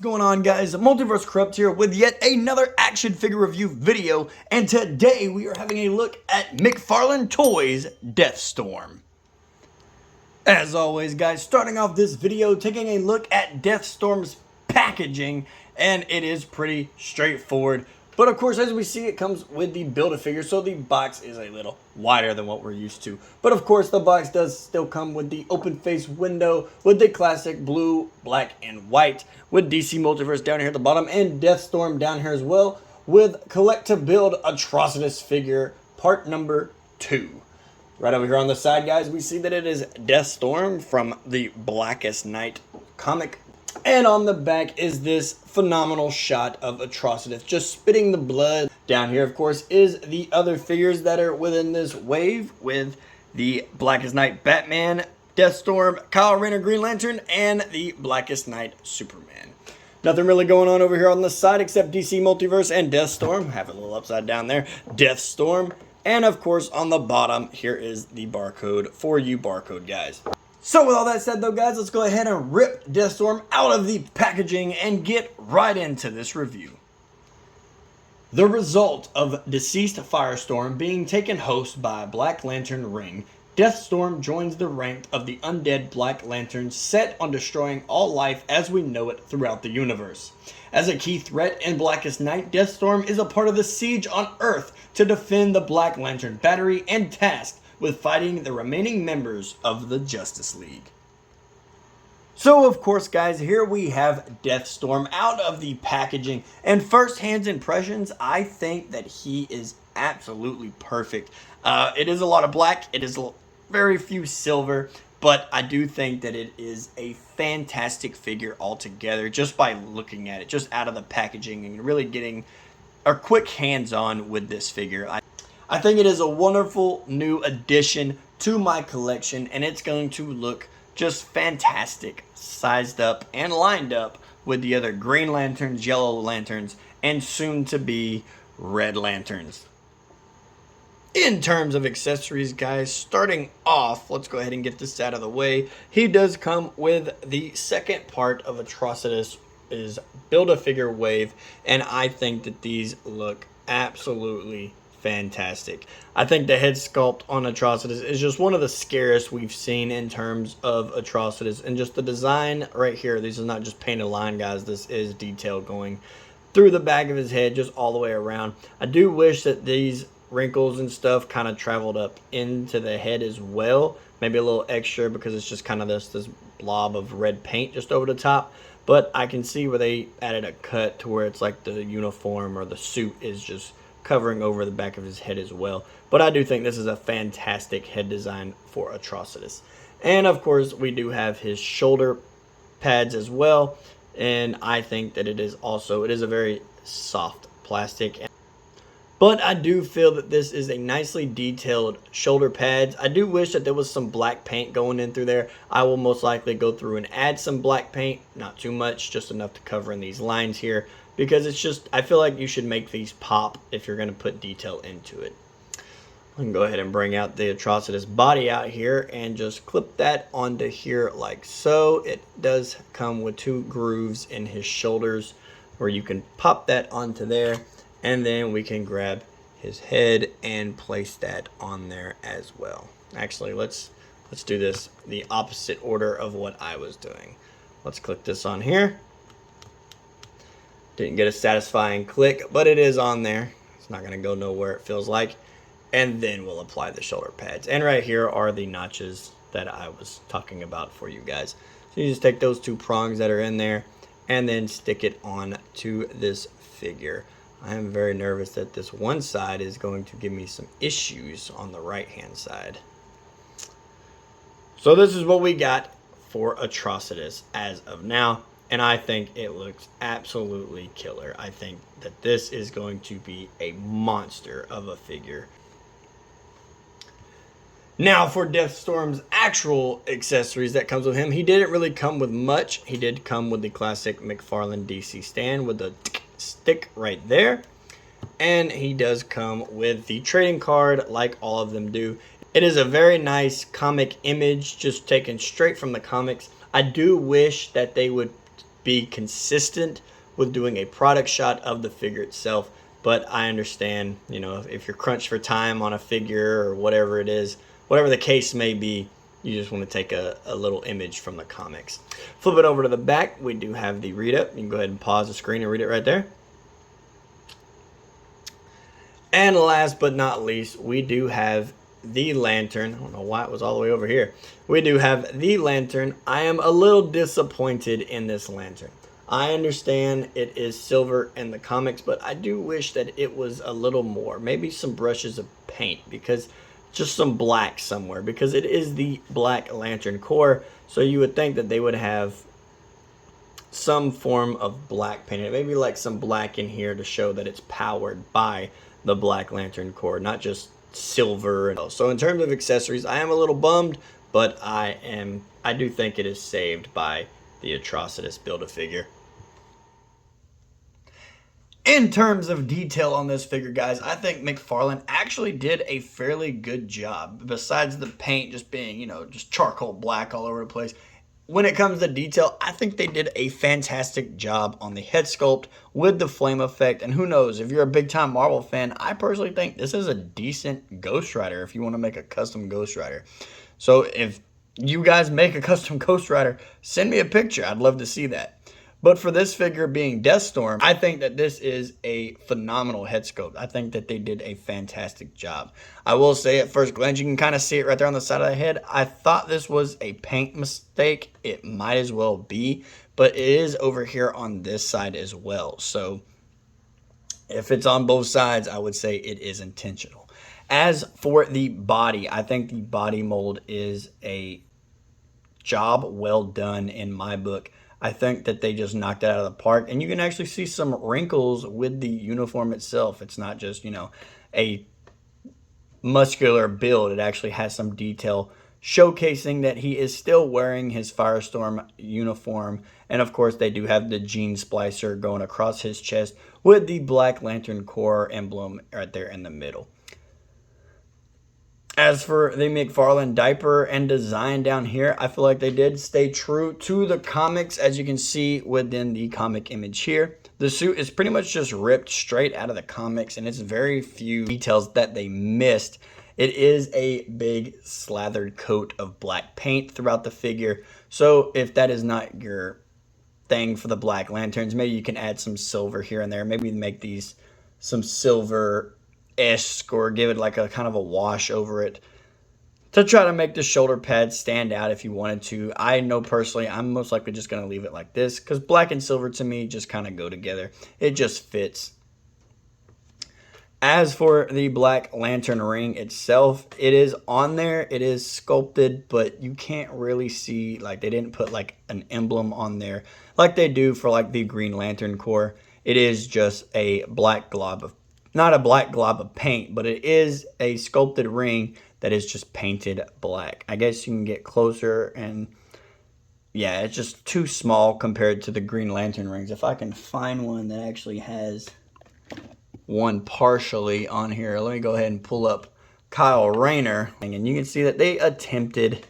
going on, guys? Multiverse Corrupt here with yet another action figure review video, and today we are having a look at McFarlane Toys Deathstorm. As always, guys, starting off this video taking a look at Deathstorm's packaging, and it is pretty straightforward. But of course, as we see, it comes with the Build-A-Figure, so the box is a little wider than what we're used to. But of course, the box does still come with the open face window with the classic blue, black, and white, with DC Multiverse down here at the bottom and Deathstorm down here as well, with Collect to Build Atrocious figure part number 2. Right over here on the side, guys, we see that it is Deathstorm from the Blackest Night comic. And on the back is this phenomenal shot of Atrocious just spitting the blood. Down here, of course, is the other figures that are within this wave, with the Blackest Night Batman, Deathstorm, Kyle Rayner Green Lantern, and the Blackest Night Superman. Nothing really going on over here on the side except DC Multiverse and Deathstorm. Have a little upside down there. Deathstorm. And of course, on the bottom, here is the barcode for you barcode guys. So with all that said though, guys, let's go ahead and rip Deathstorm out of the packaging and get right into this review. The result of deceased Firestorm being taken host by Black Lantern Ring, Deathstorm joins the rank of the undead Black Lanterns set on destroying all life as we know it throughout the universe. As a key threat in Blackest Night, Deathstorm is a part of the siege on Earth to defend the Black Lantern Battery and tasked with fighting the remaining members of the Justice League. So of course, guys, here we have Deathstorm out of the packaging, and first-hand impressions, I think that he is absolutely perfect. It is a lot of black, it is very few silver, but I do think that it is a fantastic figure altogether just by looking at it, just out of the packaging, and really getting a quick hands-on with this figure. I think it is a wonderful new addition to my collection, and it's going to look just fantastic, sized up and lined up with the other Green Lanterns, Yellow Lanterns, and soon to be Red Lanterns. In terms of accessories, guys, starting off, let's go ahead and get this out of the way. He does come with the second part of Atrocious is Build-A-Figure Wave, and I think that these look absolutely fantastic. I think the head sculpt on Atrocious is just one of the scariest we've seen in terms of Atrocious, and just the design right here. This is not just painted line, guys. This is detail going through the back of his head, just all the way around. I do wish that these wrinkles and stuff kind of traveled up into the head as well. Maybe a little extra because it's just kind of this blob of red paint just over the top. But I can see where they added a cut to where it's like the uniform or the suit is just covering over the back of his head as well. But I do think this is a fantastic head design for Atrocious. And of course, we do have his shoulder pads as well. And I think that it is a very soft plastic. But I do feel that this is a nicely detailed shoulder pads. I do wish that there was some black paint going in through there. I will most likely go through and add some black paint. Not too much, just enough to cover in these lines here. Because it's just, I feel like you should make these pop if you're going to put detail into it. I can go ahead and bring out the Atrocious body out here and just clip that onto here like so. It does come with 2 grooves in his shoulders where you can pop that onto there. And then we can grab his head and place that on there as well. Actually, let's do this the opposite order of what I was doing. Let's click this on here. Didn't get a satisfying click, but it is on there. It's not going to go nowhere, it feels like. And then we'll apply the shoulder pads. And right here are the notches that I was talking about for you guys. So you just take those 2 prongs that are in there and then stick it on to this figure. I am very nervous that this one side is going to give me some issues on the right hand side. So this is what we got for Atrocious as of now. And I think it looks absolutely killer. I think that this is going to be a monster of a figure. Now for Deathstorm's actual accessories that comes with him, he didn't really come with much. He did come with the classic McFarlane DC stand with the stick right there. And he does come with the trading card like all of them do. It is a very nice comic image just taken straight from the comics. I do wish that they would be consistent with doing a product shot of the figure itself. But I understand, you know, if you're crunched for time on a figure or whatever it is, whatever the case may be, you just want to take a little image from the comics. Flip it over to the back. We do have the read up. You can go ahead and pause the screen and read it right there. And last but not least, we do have the lantern. I don't know why it was all the way over here. We do have the lantern. I am a little disappointed in this lantern. I understand it is silver in the comics, but I do wish that it was a little more. Maybe some brushes of paint, because just some black somewhere, because it is the Black Lantern Corps. So you would think that they would have some form of black paint. Maybe like some black in here to show that it's powered by the Black Lantern Corps, not just silver. So in terms of accessories, I am a little bummed, but I do think it is saved by the Atrocious Build-A-Figure. In terms of detail on this figure, guys, I think McFarlane actually did a fairly good job. Besides the paint just being, you know, just charcoal black all over the place, when it comes to detail, I think they did a fantastic job on the head sculpt with the flame effect. And who knows, if you're a big-time Marvel fan, I personally think this is a decent Ghost Rider if you want to make a custom Ghost Rider. So if you guys make a custom Ghost Rider, send me a picture. I'd love to see that. But for this figure being Deathstorm, I think that this is a phenomenal head sculpt. I think that they did a fantastic job. I will say at first glance, you can kind of see it right there on the side of the head. I thought this was a paint mistake. It might as well be, but it is over here on this side as well. So if it's on both sides, I would say it is intentional. As for the body, I think the body mold is a job well done in my book. I think that they just knocked it out of the park, and you can actually see some wrinkles with the uniform itself. It's not just, you know, a muscular build. It actually has some detail showcasing that he is still wearing his Firestorm uniform. And of course, they do have the gene splicer going across his chest with the Black Lantern Corps emblem right there in the middle. As for the McFarlane diaper and design down here, I feel like they did stay true to the comics, as you can see within the comic image here. The suit is pretty much just ripped straight out of the comics, and it's very few details that they missed. It is a big slathered coat of black paint throughout the figure, so if that is not your thing for the Black Lanterns, maybe you can add some silver here and there. Maybe make these some silver-esque, or give it like a kind of a wash over it to try to make the shoulder pads stand out if you wanted to. I know personally I'm most likely just going to leave it like this, because black and silver to me just kind of go together. It just fits. As for the Black Lantern ring itself, it is on there. It is sculpted, but you can't really see, like, they didn't put like an emblem on there like they do for like the Green Lantern Corps. It is just a black glob of, not a black glob of paint, but it is a sculpted ring that is just painted black. I guess you can get closer, and yeah, it's just too small compared to the Green Lantern rings. If I can find one that actually has one partially on here, let me go ahead and pull up Kyle Rayner, and you can see that they attempted,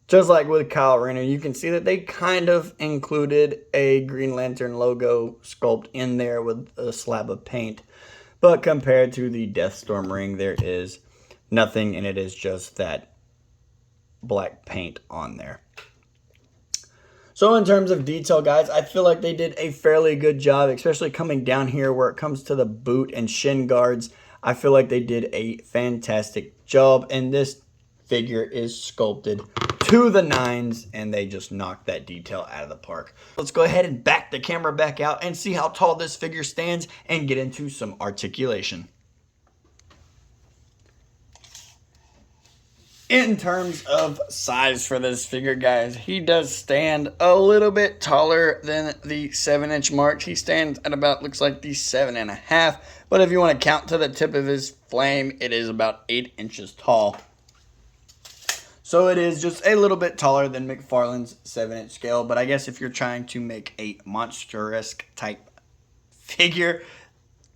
just like with Kyle Rayner, you can see that they kind of included a Green Lantern logo sculpt in there with a slab of paint. But compared to the Deathstorm ring, there is nothing, and it is just that black paint on there. So in terms of detail, guys, I feel like they did a fairly good job, especially coming down here where it comes to the boot and shin guards. I feel like they did a fantastic job, and this figure is sculpted to the nines, and they just knocked that detail out of the park. Let's go ahead and back the camera back out and see how tall this figure stands and get into some articulation. In terms of size for this figure, guys, he does stand a little bit taller than the 7-inch mark. He stands at about, looks like the 7.5, but if you want to count to the tip of his flame, it is about 8 inches tall. So it is just a little bit taller than McFarlane's 7-inch scale, but I guess if you're trying to make a monster-esque type figure,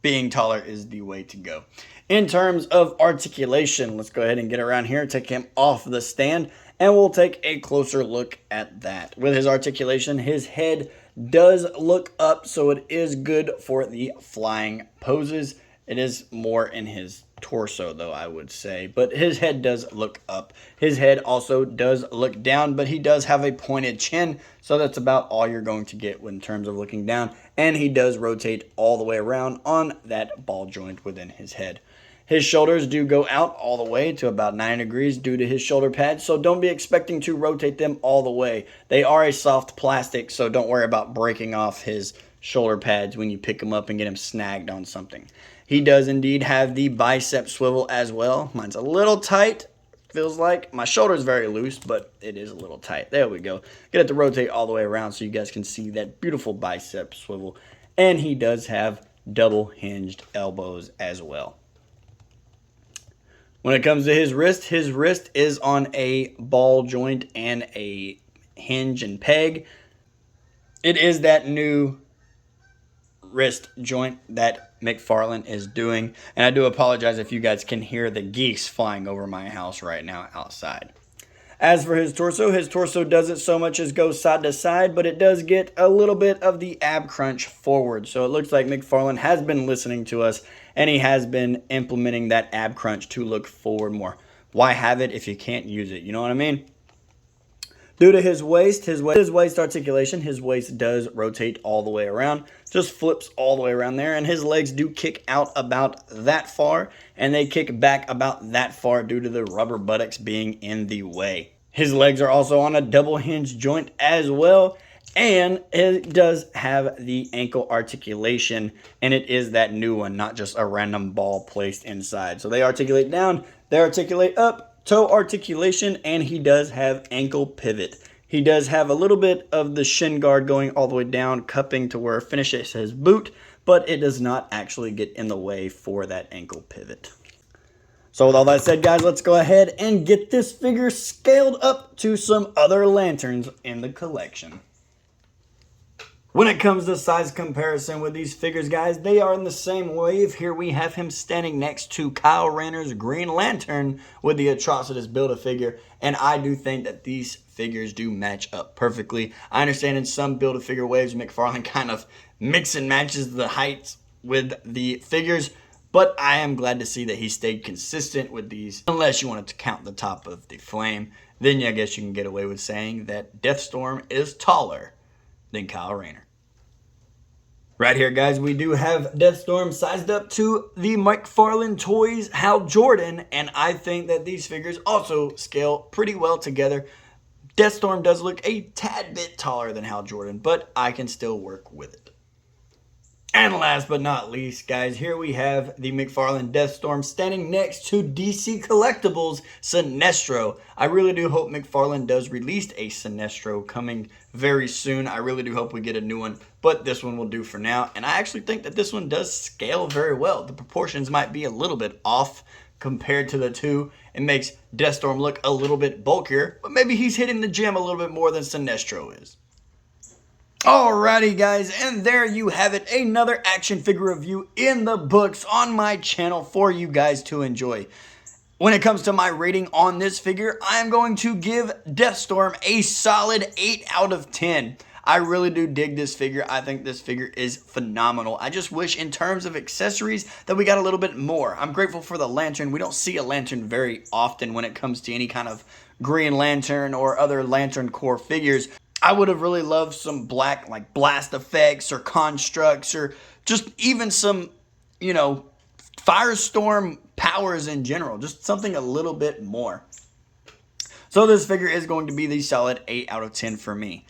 being taller is the way to go. In terms of articulation, let's go ahead and get around here, take him off the stand, and we'll take a closer look at that. With his articulation, his head does look up, so it is good for the flying poses. It is more in his torso, though, I would say. But his head does look up. His head also does look down, but he does have a pointed chin, so that's about all you're going to get in terms of looking down. And he does rotate all the way around on that ball joint within his head. His shoulders do go out all the way to about 9 degrees due to his shoulder pads, so don't be expecting to rotate them all the way. They are a soft plastic, so don't worry about breaking off his shoulder pads when you pick them up and get him snagged on something. He does indeed have the bicep swivel as well. Mine's a little tight, feels like. My shoulder's very loose, but it is a little tight. There we go. Get it to rotate all the way around so you guys can see that beautiful bicep swivel. And he does have double hinged elbows as well. When it comes to his wrist is on a ball joint and a hinge and peg. It is that new wrist joint that McFarlane is doing. And I do apologize if you guys can hear the geese flying over my house right now outside. As for his torso doesn't so much as go side to side, but it does get a little bit of the ab crunch forward. So it looks like McFarlane has been listening to us, and he has been implementing that ab crunch to look forward more. Why have it if you can't use it? You know what I mean? Due to his waist articulation, his waist does rotate all the way around. Just flips all the way around there. And his legs do kick out about that far. And they kick back about that far due to the rubber buttocks being in the way. His legs are also on a double hinge joint as well. And it does have the ankle articulation. And it is that new one, not just a random ball placed inside. So they articulate down, they articulate up. Toe articulation, and he does have ankle pivot. He does have a little bit of the shin guard going all the way down, cupping to where it finishes his boot, but it does not actually get in the way for that ankle pivot. So with all that said, guys, let's go ahead and get this figure scaled up to some other lanterns in the collection. When it comes to size comparison with these figures, guys, they are in the same wave. Here we have him standing next to Kyle Rayner's Green Lantern with the Atrocious Build-A-Figure, and I do think that these figures do match up perfectly. I understand in some Build-A-Figure waves, McFarlane kind of mix and matches the heights with the figures, but I am glad to see that he stayed consistent with these, unless you wanted to count the top of the flame. Then I guess you can get away with saying that Deathstorm is taller than Kyle Rayner. Right here, guys, we do have Deathstorm sized up to the McFarlane Toys Hal Jordan, and I think that these figures also scale pretty well together. Deathstorm does look a tad bit taller than Hal Jordan, but I can still work with it. And last but not least, guys, here we have the McFarlane Deathstorm standing next to DC Collectibles Sinestro. I really do hope McFarlane does release a Sinestro coming very soon. I really do hope we get a new one, but this one will do for now. And I actually think that this one does scale very well. The proportions might be a little bit off compared to the two. It makes Deathstorm look a little bit bulkier, but maybe he's hitting the gym a little bit more than Sinestro is. Alrighty, guys, and there you have it, another action figure review in the books on my channel for you guys to enjoy. When it comes to my rating on this figure, I am going to give Deathstorm a solid 8 out of 10. I really do dig this figure. I think this figure is phenomenal. I just wish in terms of accessories that we got a little bit more. I'm grateful for the lantern. We don't see a lantern very often when it comes to any kind of Green Lantern or other Lantern Corps figures. I would have really loved some black, like, blast effects or constructs or just even some, you know, firestorm powers in general. Just something a little bit more. So this figure is going to be the solid 8 out of 10 for me.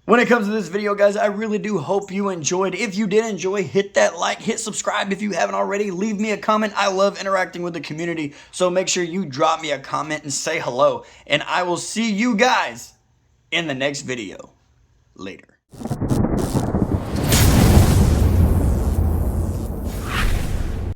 When it comes to this video, guys, I really do hope you enjoyed. If you did enjoy, hit that like, hit subscribe if you haven't already. Leave me a comment. I love interacting with the community. So make sure you drop me a comment and say hello. And I will see you guys in the next video. Later.